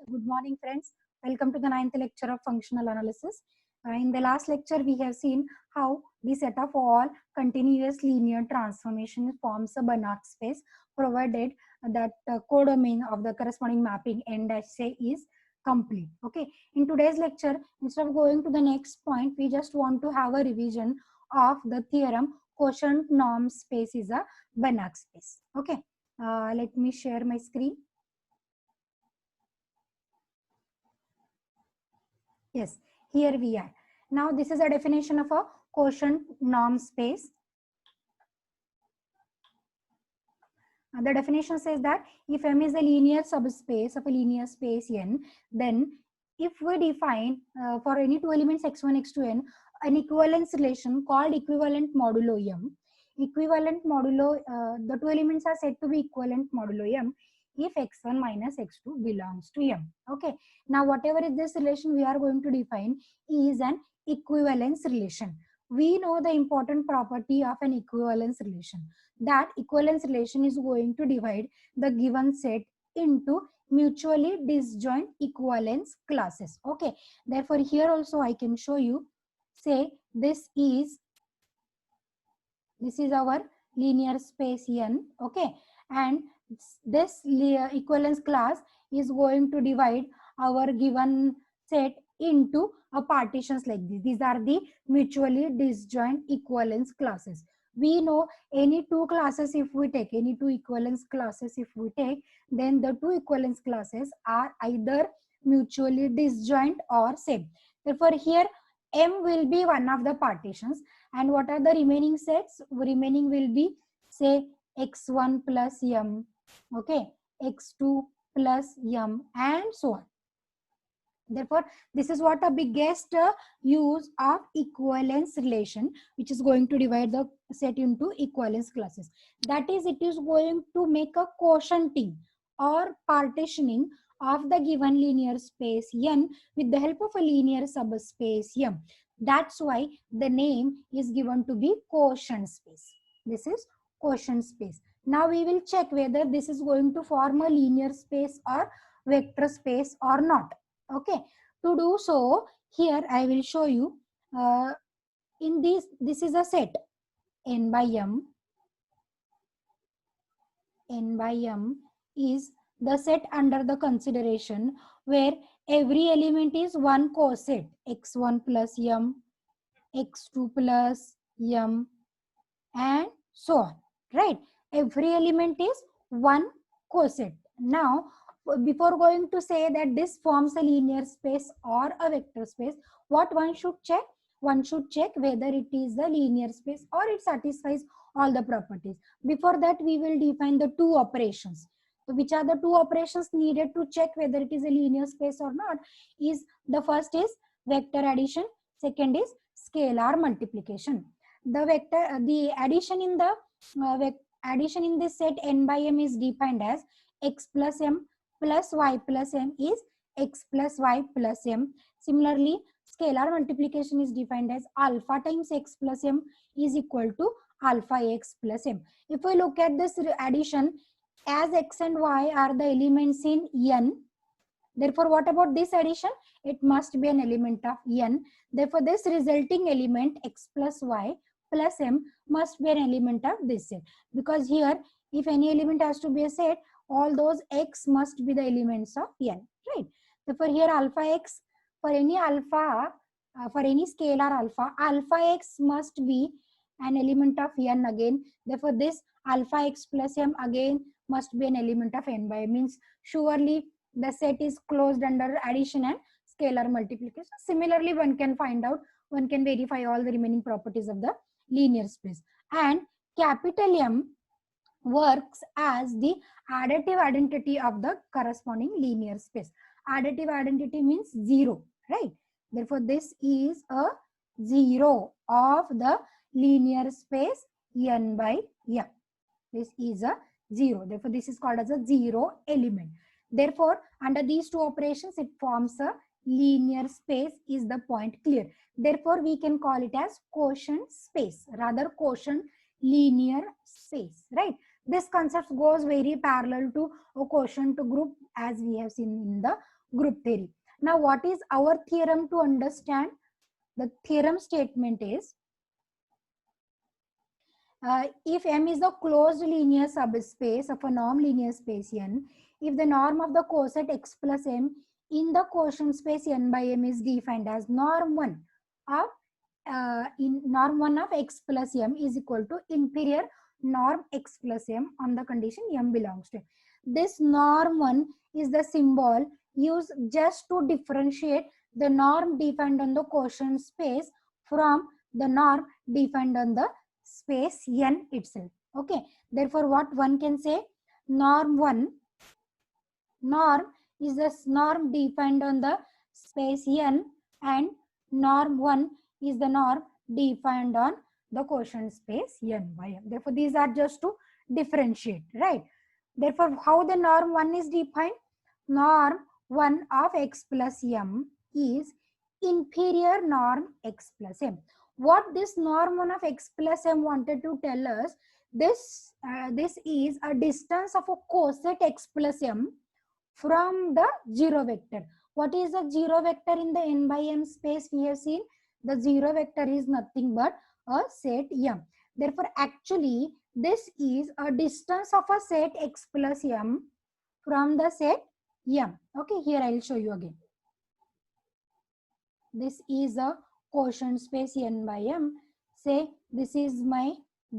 Good morning, friends. Welcome to the ninth lecture of functional analysis. In the last lecture, we have seen how the set of all continuous linear transformation forms a Banach space, provided that codomain of the corresponding mapping n-say is complete. Okay. In today's lecture, instead of going to the next point, we just want to have a revision of the theorem quotient norm space is a Banach space. Okay. Let me share my screen. Yes, here we are. Now this is a definition of a quotient norm space. The definition says that if M is a linear subspace of a linear space N, then if we define for any two elements x1, x2, n, an equivalence relation called equivalent modulo M. Equivalent modulo, the two elements are said to be equivalent modulo M if x1 minus x2 belongs to M. Okay. Now whatever is this relation we are going to define is an equivalence relation. We know the important property of an equivalence relation. That equivalence relation is going to divide the given set into mutually disjoint equivalence classes. Okay. Therefore, here also I can show you, say this is our linear space N. Okay. And this equivalence class is going to divide our given set into a partitions like this. These are the mutually disjoint equivalence classes. We know any two classes if we take, any two equivalence classes if we take, then the two equivalence classes are either mutually disjoint or same. Therefore, here M will be one of the partitions, and what are the remaining sets? Remaining will be, say, x1 plus M, okay, x2 plus M, and so on. Therefore, this is what a biggest use of equivalence relation, which is going to divide the set into equivalence classes. That is, it is going to make a quotienting or partitioning of the given linear space N with the help of a linear subspace M. That's why the name is given to be quotient space. This is quotient space. Now we will check whether this is going to form a linear space or vector space or not. Okay, to do so, here I will show you in this is a set n by m. N by m is the set under the consideration where every element is one coset, x1 plus m, x2 plus m, and so on, right? Every element is one coset. Now, before going to say that this forms a linear space or a vector space, what one should check? One should check whether it is a linear space or it satisfies all the properties. Before that, we will define the two operations. So which are the two operations needed to check whether it is a linear space or not? Is the first is vector addition, second is scalar multiplication. The vector, the addition in the addition in this set n by m is defined as x plus m plus y plus m is x plus y plus m. Similarly, scalar multiplication is defined as alpha times x plus m is equal to alpha x plus m. If we look at this addition, as x and y are the elements in n, therefore what about this addition? It must be an element of n. Therefore, this resulting element x plus y plus m must be an element of this set, because here if any element has to be a set, all those x must be the elements of n, right? Therefore, here alpha x, for any alpha, for any scalar alpha, alpha x must be an element of n again. Therefore, this alpha x plus m again must be an element of n by m. Means surely the set is closed under addition and scalar multiplication. Similarly, one can find out, one can verify all the remaining properties of the linear space. And capital M works as the additive identity of the corresponding linear space. Additive identity means zero, right? Therefore, this is a zero of the linear space n by m. This is a zero. Therefore, this is called as a zero element. Therefore, under these two operations, it forms a linear space. Is the point clear? Therefore, we can call it as quotient space, rather quotient linear space, right? This concept goes very parallel to a quotient group as we have seen in the group theory. Now, what is our theorem to understand? The theorem statement is, if M is a closed linear subspace of a norm-linear space N, if the norm of the coset X plus M in the quotient space N by M is defined as norm 1 of norm 1 of X plus M is equal to inferior norm X plus M on the condition M belongs to M. This norm 1 is the symbol used just to differentiate the norm defined on the quotient space from the norm defined on the space N itself. Okay. Therefore, what one can say? Norm 1, norm is the norm defined on the space N, and norm 1 is the norm defined on the quotient space N by M. Therefore, these are just to differentiate, right? Therefore, how the norm 1 is defined? Norm 1 of X plus M is inferior norm X plus M. What this norm 1 of X plus M wanted to tell us, this is a distance of a coset X plus M from the zero vector. What is the zero vector in the N by M space? We have seen the zero vector is nothing but a set M. Therefore, actually, this is a distance of a set X plus M from the set M. Okay, here I will show you again. This is a quotient space N by M. Say this is my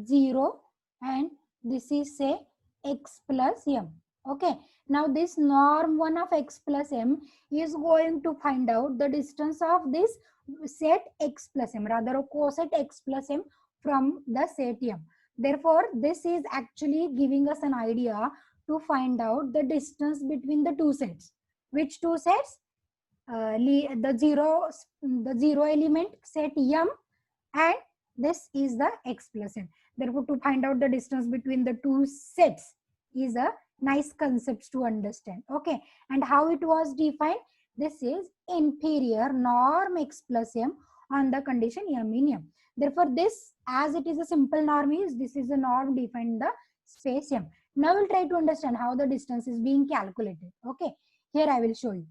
0 and this is say X plus M. Okay. Now this norm 1 of X plus M is going to find out the distance of this set X plus M, rather a coset X plus M from the set M. Therefore, this is actually giving us an idea to find out the distance between the two sets. Which two sets? The zero element set M, and this is the X plus M. Therefore, to find out the distance between the two sets is a nice concept to understand. Okay, and how it was defined? This is inferior norm X plus M on the condition M in M. Therefore, this, as it is a simple norm, is this is a norm defined in the space M. Now we'll try to understand how the distance is being calculated. Okay, here I will show you.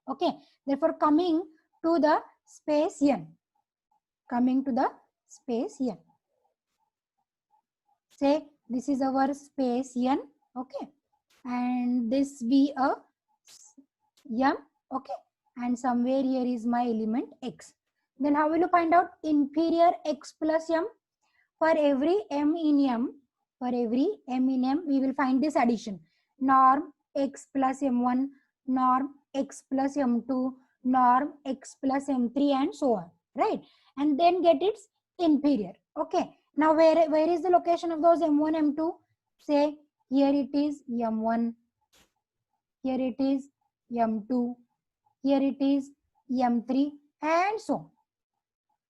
Okay, therefore coming to the space N, say this is our space N, okay, and this be a M, okay, and somewhere here is my element X. Then how will you find out inferior X plus M? For every M in M, we will find this addition. Norm X plus M1, norm X plus M2, norm X plus M3, and so on, right? And then get its inferior. Okay. Now, where is the location of those M1, M2? Say, here it is M1, here it is M2, here it is M3, and so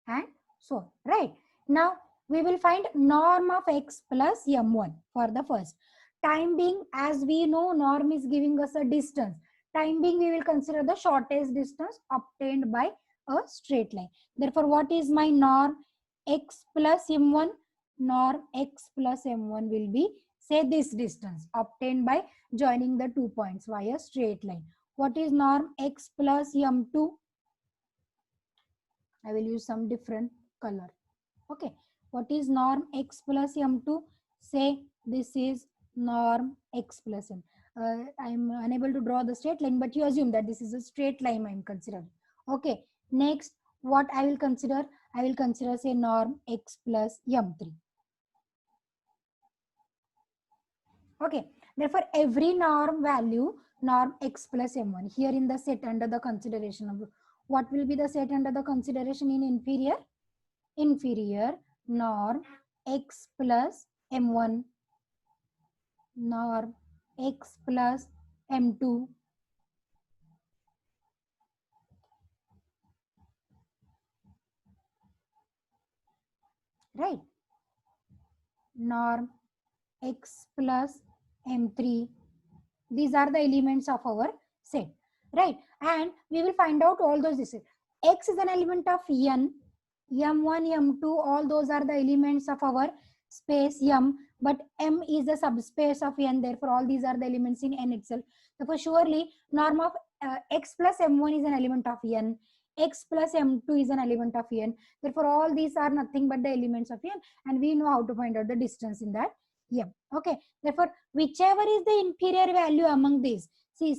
on, right? Now, we will find norm of X plus M1 for the first. Time being, as we know, norm is giving us a distance. Time being, we will consider the shortest distance obtained by a straight line. Therefore, what is my norm? X plus M1. Norm X plus M1 will be, say, this distance obtained by joining the 2 points via straight line. What is norm X plus M2? I will use some different color. Okay, what is norm X plus M2? Say this is norm X plus M. I am unable to draw the straight line, but you assume that this is a straight line I am considering. Okay, next what I will consider? I will consider, say, norm X plus M3. Okay, therefore every norm value, norm X plus M1, here in the set under the consideration of, what will be the set under the consideration in inferior? Inferior norm X plus M1, norm X plus M2, right? Norm X plus M3. These are the elements of our set, right? And we will find out all those. X is an element of N, M1, M2, all those are the elements of our space m, but m is the subspace of n, therefore all these are the elements in n itself. Therefore surely norm of x plus m1 is an element of n, x plus m2 is an element of n, therefore all these are nothing but the elements of n, and we know how to find out the distance in that m. Okay, therefore whichever is the inferior value among these, see,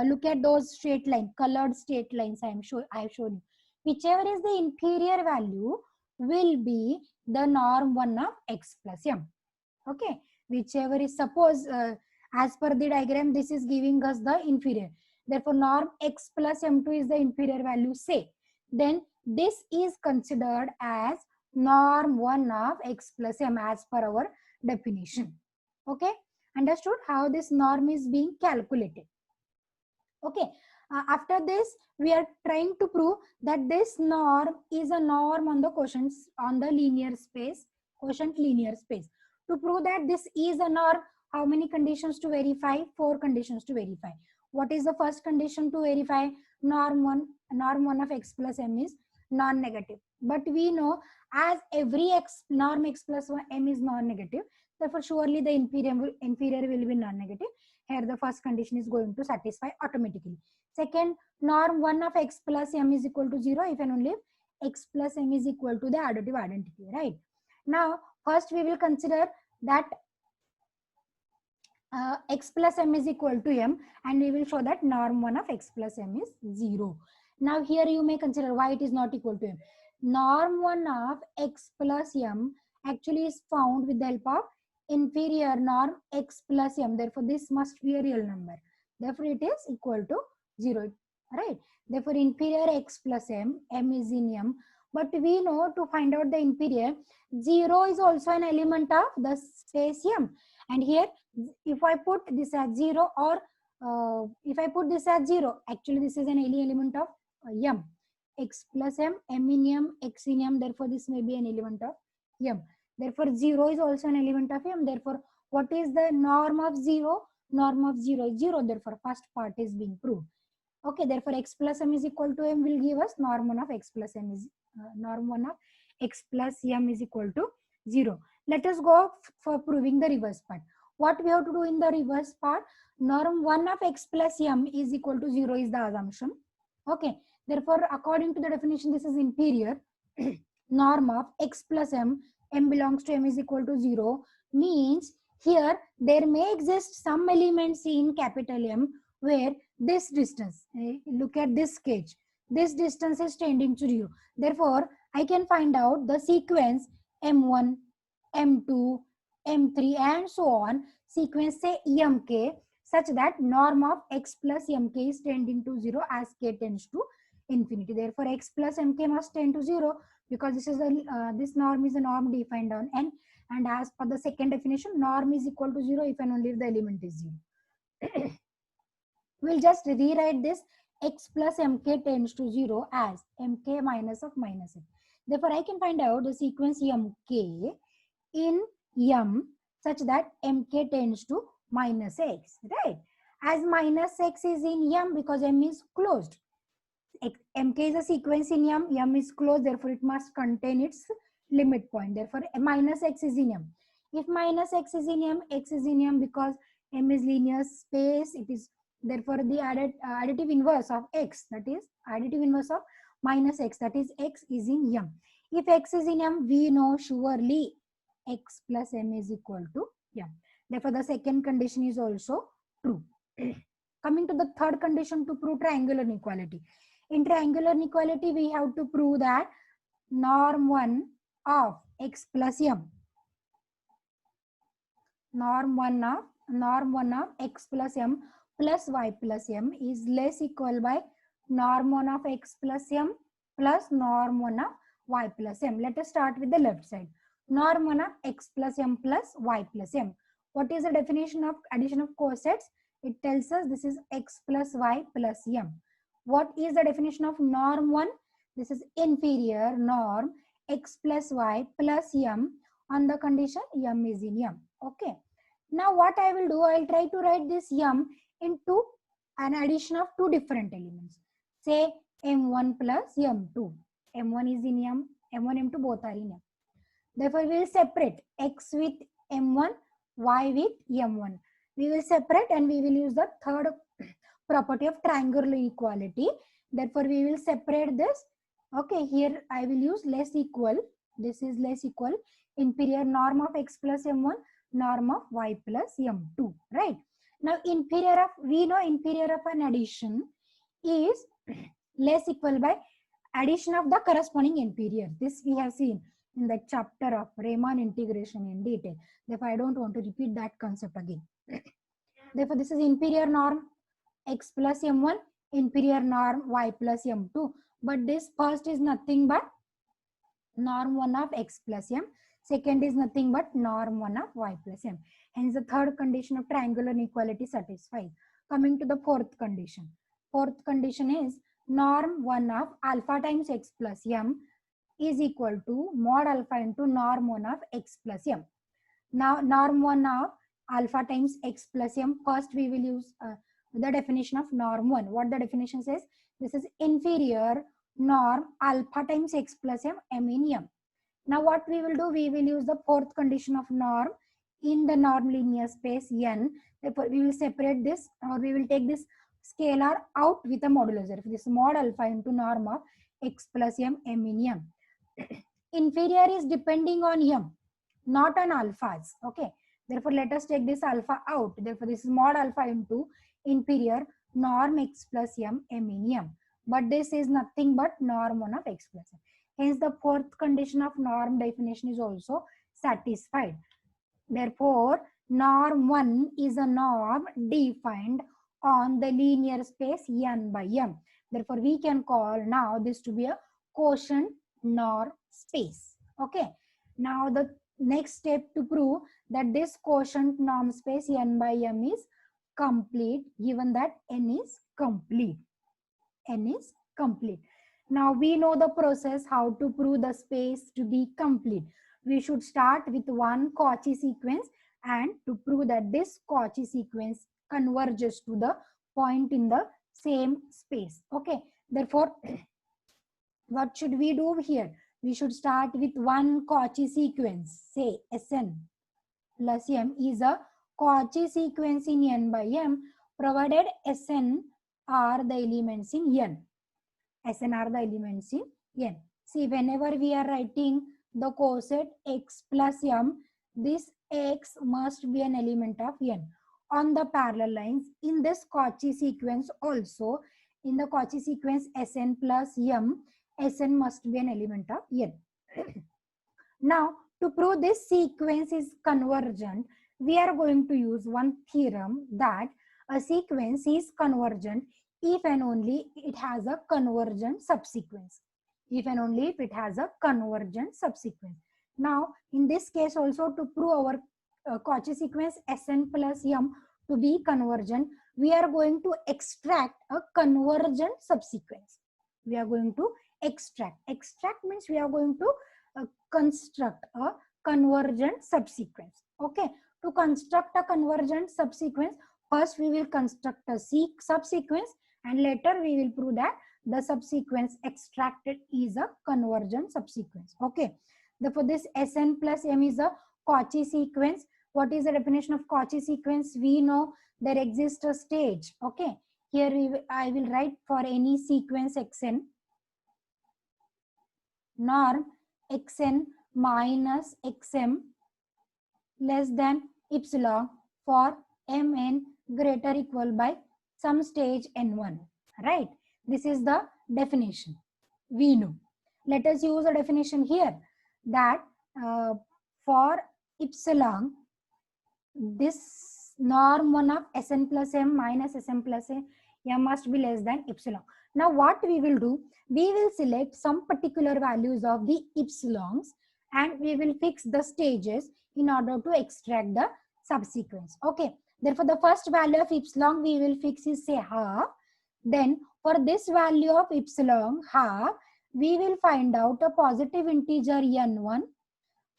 look at those straight line, colored straight lines I have shown you. Whichever is the inferior value will be the norm 1 of x plus m. Okay, whichever is, suppose as per the diagram this is giving us the inferior, therefore norm x plus m2 is the inferior value, say, then this is considered as norm 1 of x plus m as per our definition. Okay, understood how this norm is being calculated. Okay, after this we are trying to prove that this norm is a norm on the quotient, on the linear space, quotient linear space. To prove that this is a norm, how many conditions to verify? 4 conditions to verify. What is the first condition to verify? Norm 1 of x plus m is non-negative, but we know as every x, norm x plus 1 m is non-negative, therefore surely the inferior will be non-negative. Here the first condition is going to satisfy automatically. Second, norm 1 of x plus m is equal to 0 if and only if x plus m is equal to the additive identity, right? Now first we will consider that x plus m is equal to m, and we will show that norm 1 of x plus m is 0. Now here you may consider why it is not equal to m. Norm 1 of x plus m actually is found with the help of inferior norm x plus m, therefore this must be a real number, therefore it is equal to 0, right? Therefore inferior x plus m, m is in m, but we know to find out the inferior, 0 is also an element of the space m, and here if I put this as 0, or if I put this as 0, actually this is an element of m, x plus m, m in m, x in m, therefore this may be an element of m. Therefore 0 is also an element of m, therefore what is the norm of 0? Norm of 0 is 0, therefore first part is being proved. Okay, therefore x plus m is equal to m will give us norm 1 of x plus m is norm 1 of x plus m is equal to 0. Let us go for proving the reverse part. What we have to do in the reverse part? Norm 1 of x plus m is equal to 0 is the assumption. Okay, therefore according to the definition this is inferior. Norm of x plus m, m belongs to m is equal to 0, means here there may exist some elements in capital M where this distance, look at this sketch, this distance is tending to 0. Therefore I can find out the sequence m1, m2, m3 and so on, sequence say mk, such that norm of x plus mk is tending to 0 as k tends to infinity. Therefore x plus mk must tend to 0, because this is a this norm is a norm defined on n, and as per the second definition, norm is equal to 0 if and only if the element is 0. We'll just rewrite this x plus mk tends to 0 as mk minus of minus m. Therefore I can find out the sequence mk in m such that mk tends to minus x, right? As minus x is in m because m is closed. Mk is a sequence in m is closed, therefore it must contain its limit point. Therefore minus x is in m. If minus x is in m, x is in m because m is linear space, it is therefore the additive inverse of x, that is additive inverse of minus x, that is x is in m. If x is in m, we know surely x plus m is equal to m. Therefore the second condition is also true. Coming to the third condition to prove triangular inequality. In triangular inequality, we have to prove that norm 1 of x plus m, norm 1 of x plus m plus y plus m is less equal by norm 1 of x plus m plus norm 1 of y plus m. Let us start with the left side. Norm 1 of x plus m plus y plus m. What is the definition of addition of cosets? It tells us this is x plus y plus m. What is the definition of norm 1? This is inferior norm x plus y plus m on the condition m is in m. Okay. Now what I will do, I will try to write this m into an addition of two different elements. Say m1 plus m2. m1 is in m, m1, m2 both are in m. Therefore, we will separate x with m1, y with m1. We will separate and we will use the third property of triangular equality. Therefore, we will separate this. Okay, here I will use less equal. This is less equal. Inferior norm of x plus m1, norm of y plus m2. Right. Now, inferior of, we know inferior of an addition is less equal by addition of the corresponding inferior. This we have seen in the chapter of Riemann integration in detail. Therefore, I don't want to repeat that concept again. Therefore, this is inferior norm x plus m1, inferior norm y plus m2. But this first is nothing but norm 1 of x plus m. Second is nothing but norm 1 of y plus m. Hence, the third condition of triangular inequality satisfies. Coming to the fourth condition. Fourth condition is norm 1 of alpha times x plus m is equal to mod alpha into norm 1 of x plus m. Now, norm 1 of alpha times x plus m. First, we will use the definition of norm 1. What the definition says? This is inferior norm alpha times x plus m, m in m. Now, what we will do? We will use the fourth condition of norm in the norm linear space n. Therefore, we will separate this, or we will take this scalar out with a modulo. Therefore, this mod alpha into norm of x plus m, m in m. Inferior is depending on m, not on alphas. Okay. Therefore, let us take this alpha out. Therefore, this is mod alpha into inferior norm x plus m, m in m. But this is nothing but norm 1 of x plus m. Hence, the fourth condition of norm definition is also satisfied. Therefore, norm 1 is a norm defined on the linear space n by m. Therefore, we can call now this to be a quotient norm space. Okay. Now, the next step to prove that this quotient norm space n by m is complete, given that n is complete. N is complete. Now, we know the process how to prove the space to be complete. We should start with one Cauchy sequence, and to prove that this Cauchy sequence converges to the point in the same space. Okay. Therefore, what should we do here? We should start with one Cauchy sequence. Say Sn plus m is a Cauchy sequence in n by m, provided Sn are the elements in n. Sn are the elements in n. See, whenever we are writing the coset x plus m, this x must be an element of n. On the parallel lines, in this Cauchy sequence also, in the Cauchy sequence Sn plus m, Sn must be an element of n. Now, to prove this sequence is convergent, we are going to use one theorem that a sequence is convergent if and only it has a convergent subsequence. If and only if it has a convergent subsequence. Now, in this case also, to prove our Cauchy sequence Sn plus m to be convergent, we are going to extract a convergent subsequence. We are going to extract. Extract means we are going to construct a convergent subsequence. Okay. To construct a convergent subsequence, first we will construct a subsequence, and later we will prove that the subsequence extracted is a convergent subsequence. Okay. Therefore, this Sn plus m is a Cauchy sequence. What is the definition of Cauchy sequence? We know there exists a stage. Okay. Here I will write for any sequence xn, norm xn minus xm less than epsilon for mn greater equal by some stage n1. Right? This is the definition we know. Let us use a definition here that for epsilon, this norm 1 of Sn plus m minus Sm plus m must be less than epsilon. Now, what we will do? We will select some particular values of the epsilons, and we will fix the stages in order to extract the subsequence. Okay. Therefore, the first value of epsilon we will fix is say half. Then, for this value of epsilon half, we will find out a positive integer n1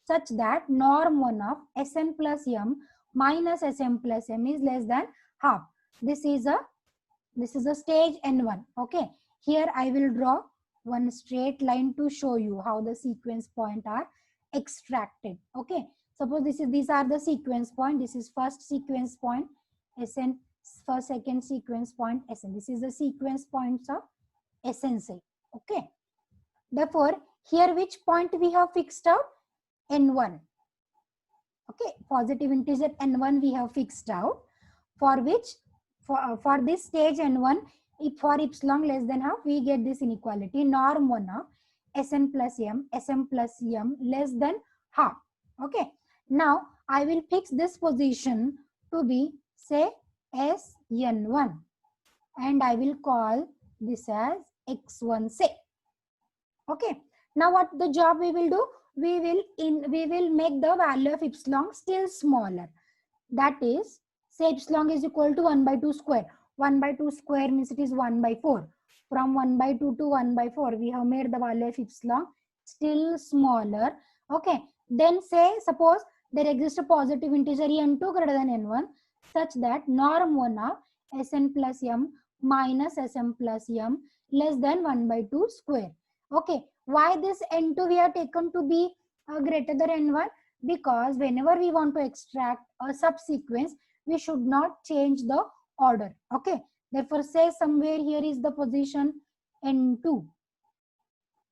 such that norm 1 of Sn plus m minus Sm plus m is less than half. This is a stage n1. Okay. Here I will draw one straight line to show you how the sequence point are extracted. Okay, suppose these are the sequence point. This is first sequence point Sn, first second sequence point Sn. This is the sequence points of SN. Okay, therefore here which point we have fixed out? N1. Okay, positive integer N1 we have fixed out, for which for this stage N1, if for epsilon less than half, we get this inequality norm 1 of Sn plus m, Sm plus m less than half. Okay, now I will fix this position to be say Sn1, and I will call this as x1 say. Okay, now what the job we will do? We will make the value of epsilon still smaller. That is, say epsilon is equal to 1 by 2 square. 1 by 2 square means it is 1 by 4. From 1 by 2 to 1 by 4, we have made the value of epsilon still smaller. Okay, then say suppose there exists a positive integer n2 greater than n1, such that norm 1 of Sn plus m minus Sm plus m less than 1 by 2 square. Okay, why this n2 we have taken to be greater than n1? Because whenever we want to extract a subsequence, we should not change the order. Okay, therefore say somewhere here is the position n2.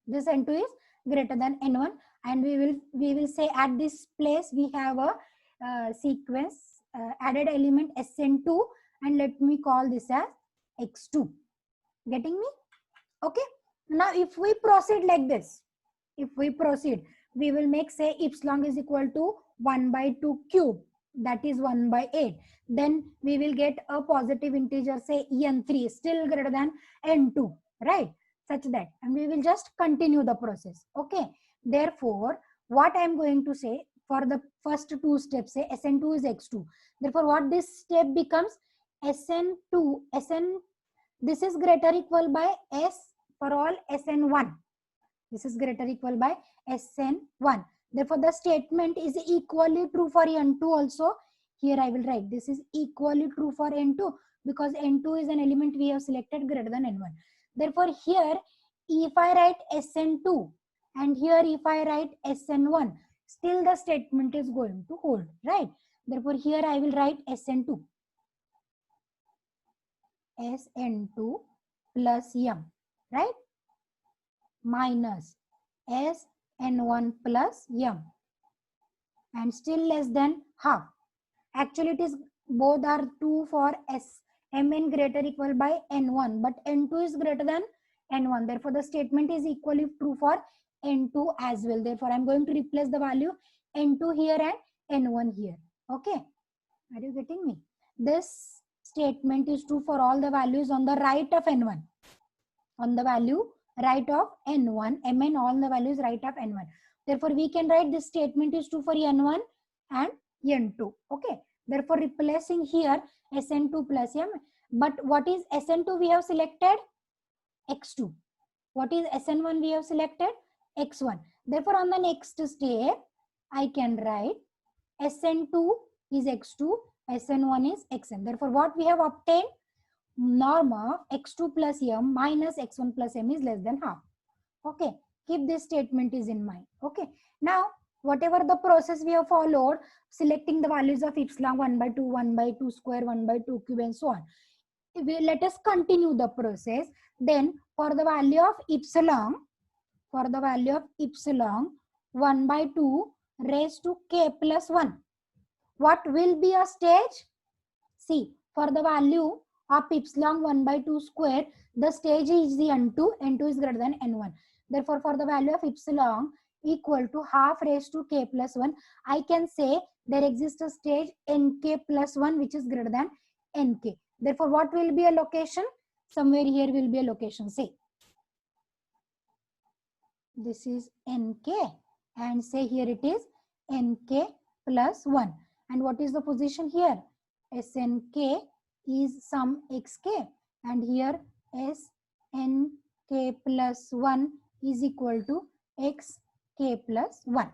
This n2 is greater than n1, and we will say at this place we have a sequence added element Sn2, and let me call this as x2. Getting me? Okay, now if we proceed like this, we will make say epsilon is equal to 1 by 2 cube, that is 1 by 8. Then we will get a positive integer say n3 still greater than n2, right? Such that, and we will just continue the process. Okay, therefore what I am going to say for the first two steps, say Sn2 is x2. Therefore what this step becomes? Sn2, this is greater equal by S for all Sn1. This is greater equal by Sn1. Therefore, the statement is equally true for N2 also. Here I will write this is equally true for N2, because N2 is an element we have selected greater than N1. Therefore, here if I write Sn2 and here if I write Sn1, still the statement is going to hold, right? Therefore, here I will write Sn2. Sn2 plus m, right? Minus Sn1 plus m, and still less than half. Actually, it is both are true for Mn greater equal by n1, but n2 is greater than n1. Therefore, the statement is equally true for n2 as well. Therefore, I am going to replace the value n2 here and n1 here. Okay, are you getting me? This statement is true for all the values on the right of n1. On the value right of n1, mn, all the values right of n1. Therefore, we can write this statement is true for n1 and n2. Okay. Therefore, replacing here Sn2 plus m. But what is Sn2 we have selected? X2. What is Sn1 we have selected? X1. Therefore, on the next step, I can write Sn2 is x2, Sn1 is xn. Therefore, what we have obtained? Norm of x2 plus m minus x1 plus m is less than half. Okay, keep this statement is in mind. Okay, now whatever the process we have followed, selecting the values of epsilon 1 by 2, 1 by 2 square, 1 by 2 cube, and so on. Let us continue the process. Then for the value of epsilon, 1 by 2 raised to k plus 1. What will be a stage? See, for the value of epsilon 1 by 2 square, the stage is the n2, n2 is greater than n1. Therefore, for the value of epsilon equal to half raised to k plus 1, I can say there exists a stage nk plus 1 which is greater than nk. Therefore, what will be a location? Somewhere here will be a location. Say, this is nk, and say here it is nk plus 1. And what is the position here? Snk is some xk, and here Snk plus 1 is equal to xk plus 1,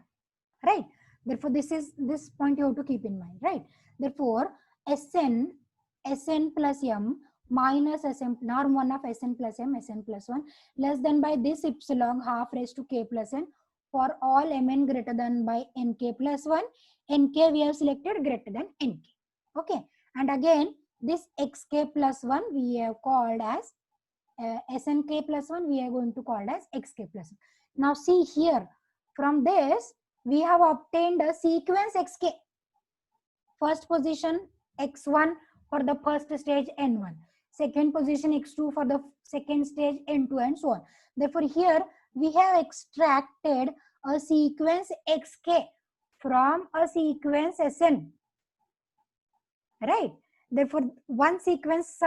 right? Therefore, this point you have to keep in mind, right? Therefore, Sn plus m minus Sm, norm 1 of Sn plus m, Sn plus 1 less than by this epsilon half raised to k plus n for all mn greater than by nk plus 1. Nk we have selected greater than nk. Okay. And again, this xk plus 1 we have called as snk plus 1 we are going to call as xk plus 1. Now see here, from this we have obtained a sequence xk. First position x1 for the first stage n1, second position x2 for the second stage n2, and so on. Therefore here we have extracted a sequence xk from a sequence sn, right? Therefore one subsequence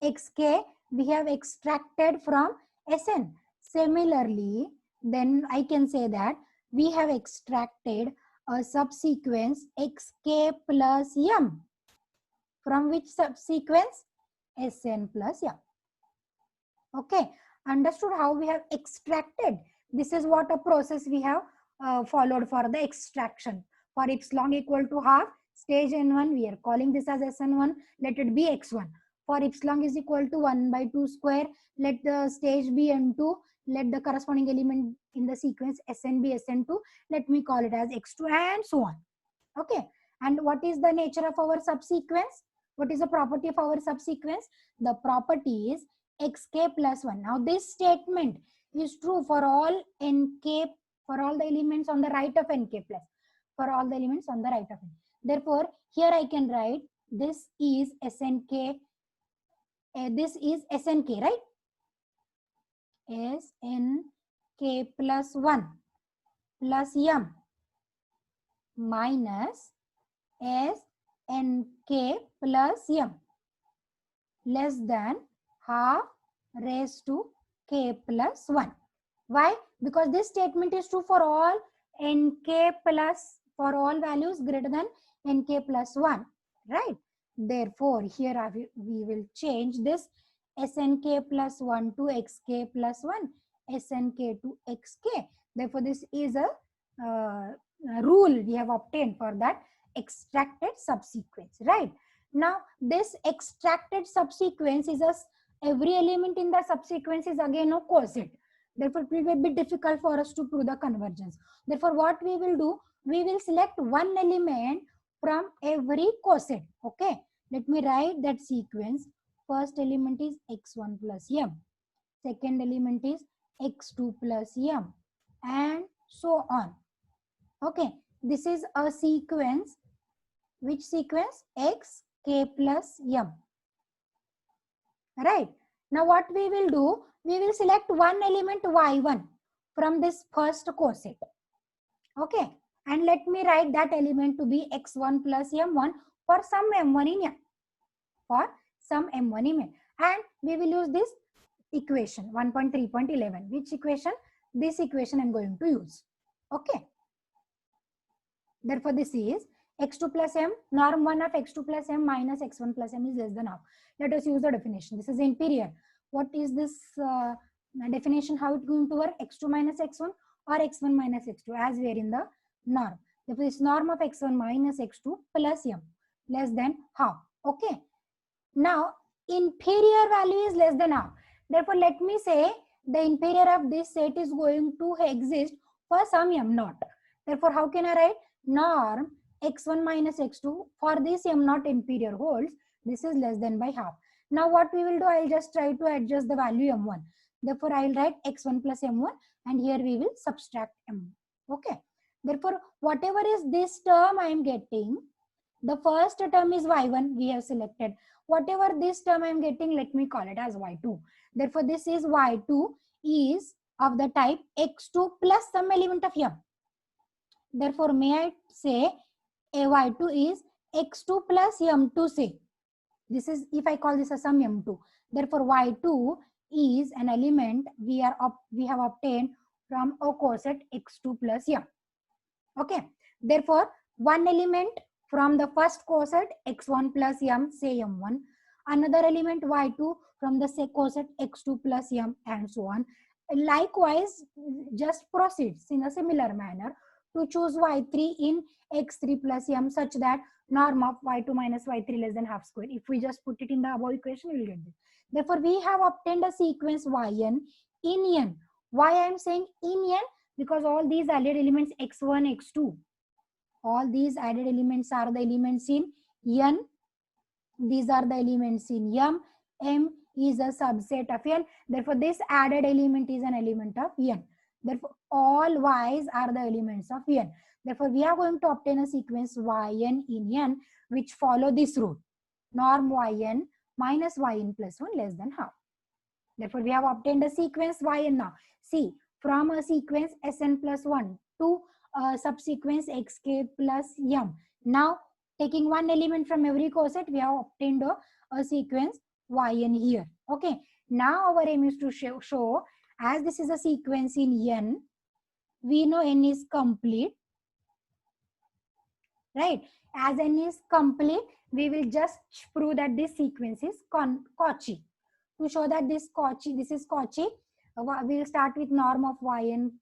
xk we have extracted from sn. Similarly, then I can say that we have extracted a subsequence xk plus m. From which subsequence? Sn plus m. Okay, understood how we have extracted? This is what a process we have followed for the extraction. For x long equal to half, stage n1, we are calling this as sn1, let it be x1. For x long is equal to 1 by 2 square, let the stage be n2, let the corresponding element in the sequence sn be sn2, let me call it as x2, and so on. Okay, and what is the nature of our subsequence? What is the property of our subsequence? The property is xk plus 1. Now this statement is true for all nk, for all the elements on the right of nk plus, for all the elements on the right of n. Therefore here I can write this is snk, this is snk, right? snk plus 1 plus m minus snk plus m less than half raised to k plus 1. Why? Because this statement is true for all nk plus, for all values greater than nk plus 1, right? Therefore here we will change this snk plus 1 to xk plus 1, snk to xk. Therefore this is a rule we have obtained for that extracted subsequence, right? Now this extracted subsequence is every element in the subsequence is again a coset. Therefore it will be a bit difficult for us to prove the convergence. Therefore what we will do, we will select one element from every coset. Okay, let me write that sequence. First element is x1 plus m, second element is x2 plus m, and so on. Okay, this is a sequence. Which sequence? X, k plus m. Right. Now what we will do? We will select one element y1 from this first coset. Okay. And let me write that element to be x1 plus m1 for some m1 in m. For some m1 in m. And we will use this equation 1.3.11. Which equation? This equation I'm going to use. Okay. Therefore this is x2 plus m, norm 1 of x2 plus m minus x1 plus m is less than half. Let us use the definition. This is inferior. What is this definition? How it's going to work? x2 minus x1 or x1 minus x2 as we are in the norm. Therefore this norm of x1 minus x2 plus m less than half. Okay. Now inferior value is less than half. Therefore let me say the inferior of this set is going to exist for some m naught. Therefore how can I write? Norm x1 minus x2 for this m naught inferior holds, this is less than by half. Now what we will do, I'll just try to adjust the value m1. Therefore I'll write x1 plus m1 and here we will subtract m1. Okay. Therefore whatever is this term I am getting, the first term is y1 we have selected. Whatever this term I am getting, let me call it as y2. Therefore this is y2 is of the type x2 plus some element of m. Therefore, may I say y2 is x2 plus m2 say. This is if I call this as some m2. Therefore, y2 is an element we have obtained from a coset x2 plus m. Okay. Therefore, one element from the first coset x1 plus m say m1. Another element y2 from the coset x2 plus m and so on. Likewise, just proceeds in a similar manner to choose y3 in x3 plus m such that norm of y2 minus y3 less than half square. If we just put it in the above equation, we will get this. Therefore, we have obtained a sequence yn in n. Why I am saying in n? Because all these added elements x1, x2, all these added elements are the elements in n. These are the elements in m. M is a subset of n. Therefore, this added element is an element of n. Therefore, all y's are the elements of n. Therefore, we are going to obtain a sequence yn in n which follow this rule. Norm yn minus yn plus 1 less than half. Therefore, we have obtained a sequence yn now. See, from a sequence Sn plus 1 to a subsequence xk plus m. Now, taking one element from every coset, we have obtained a sequence yn here. Okay. Now, our aim is to show as this is a sequence in n, we know n is complete. Right? As n is complete, we will just prove that this sequence is Cauchy. To show that this is Cauchy, we will start with norm of ym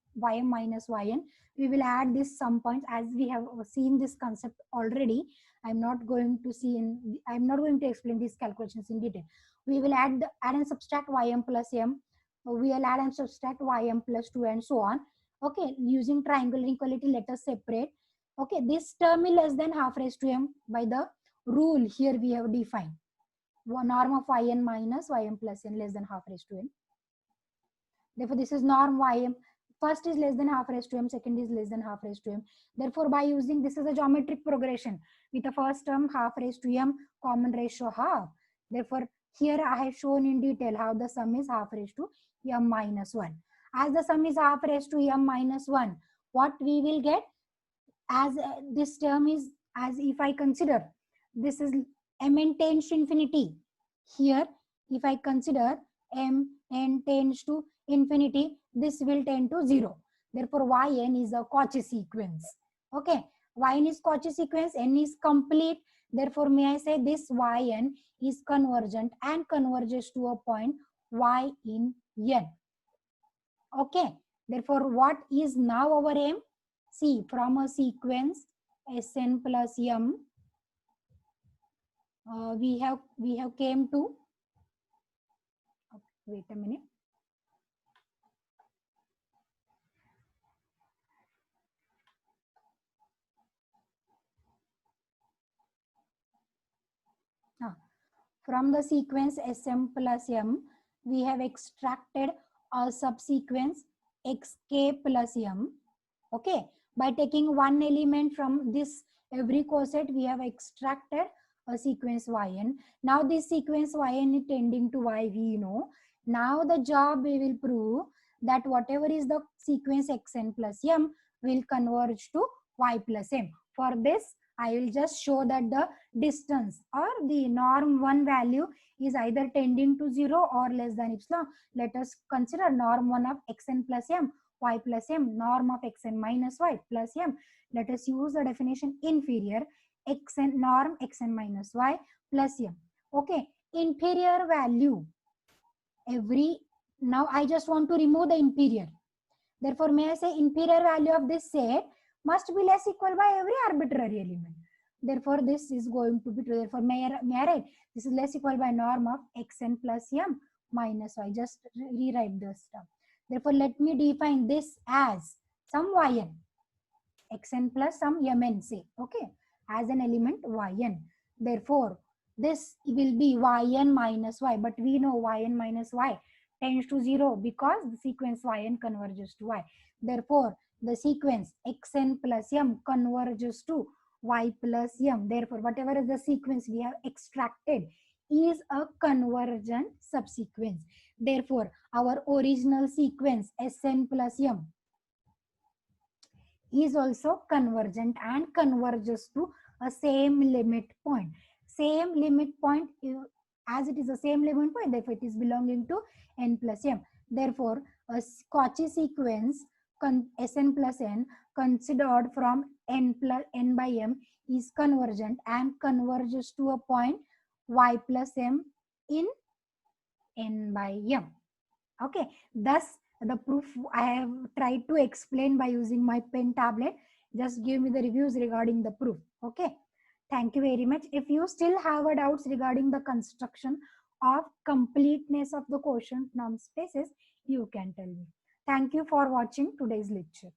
minus yn. We will add this sum points as we have seen this concept already. I'm not going to explain these calculations in detail. We will add and subtract ym plus m. We will add and subtract ym plus 2 and so on. Okay, using triangle inequality, let us separate. Okay, this term is less than half raised to m by the rule here we have defined. Norm of yn minus ym plus n less than half raised to n. Therefore, this is norm ym. First is less than half raised to m, second is less than half raised to m. Therefore, by using this is a geometric progression with the first term half raised to m, common ratio half. Therefore, here I have shown in detail how the sum is half raised to m minus 1. As the sum is half raised to m minus 1, what we will get? As this term is, as if I consider this is mn tends to infinity. Here, if I consider mn tends to infinity, this will tend to 0. Therefore, yn is a Cauchy sequence. Okay, yn is Cauchy sequence, n is complete. Therefore, may I say this yn is convergent and converges to a point y in n. Okay, therefore, what is now our aim? See, from a sequence Sn plus m, we have came to, wait a minute. From the sequence Sm plus m, we have extracted a subsequence xk plus m. Okay, by taking one element from this every coset, we have extracted a sequence yn. Now this sequence yn is tending to y, we know. Now the job we will prove that whatever is the sequence xn plus m will converge to y plus m. For this, I will just show that the distance or the norm 1 value is either tending to 0 or less than epsilon. Let us consider norm 1 of xn plus m, y plus m, norm of xn minus y plus m. Let us use the definition inferior, xn norm xn minus y plus m. Okay, inferior value, now I just want to remove the inferior. Therefore, may I say inferior value of this set must be less equal by every arbitrary element. Therefore, this is going to be true. Therefore, may I write this is less equal by norm of xn plus m minus y. Just rewrite this stuff. Therefore, let me define this as some yn, xn plus some mn, say, okay, as an element yn. Therefore, this will be yn minus y, but we know yn minus y tends to 0 because the sequence yn converges to y. Therefore, the sequence xn plus m converges to y plus m. Therefore, whatever is the sequence we have extracted is a convergent subsequence. Therefore, our original sequence Sn plus m is also convergent and converges to a same limit point. Same limit point, as it is the same limit point, therefore it is belonging to n plus m. Therefore, a Cauchy sequence Sn plus n considered from n by m is convergent and converges to a point y plus m in n by m. Okay, thus the proof I have tried to explain by using my pen tablet. Just give me the reviews regarding the proof. Okay, thank you very much. If you still have a doubts regarding the construction of completeness of the quotient norm spaces, you can tell me. Thank you for watching today's lecture.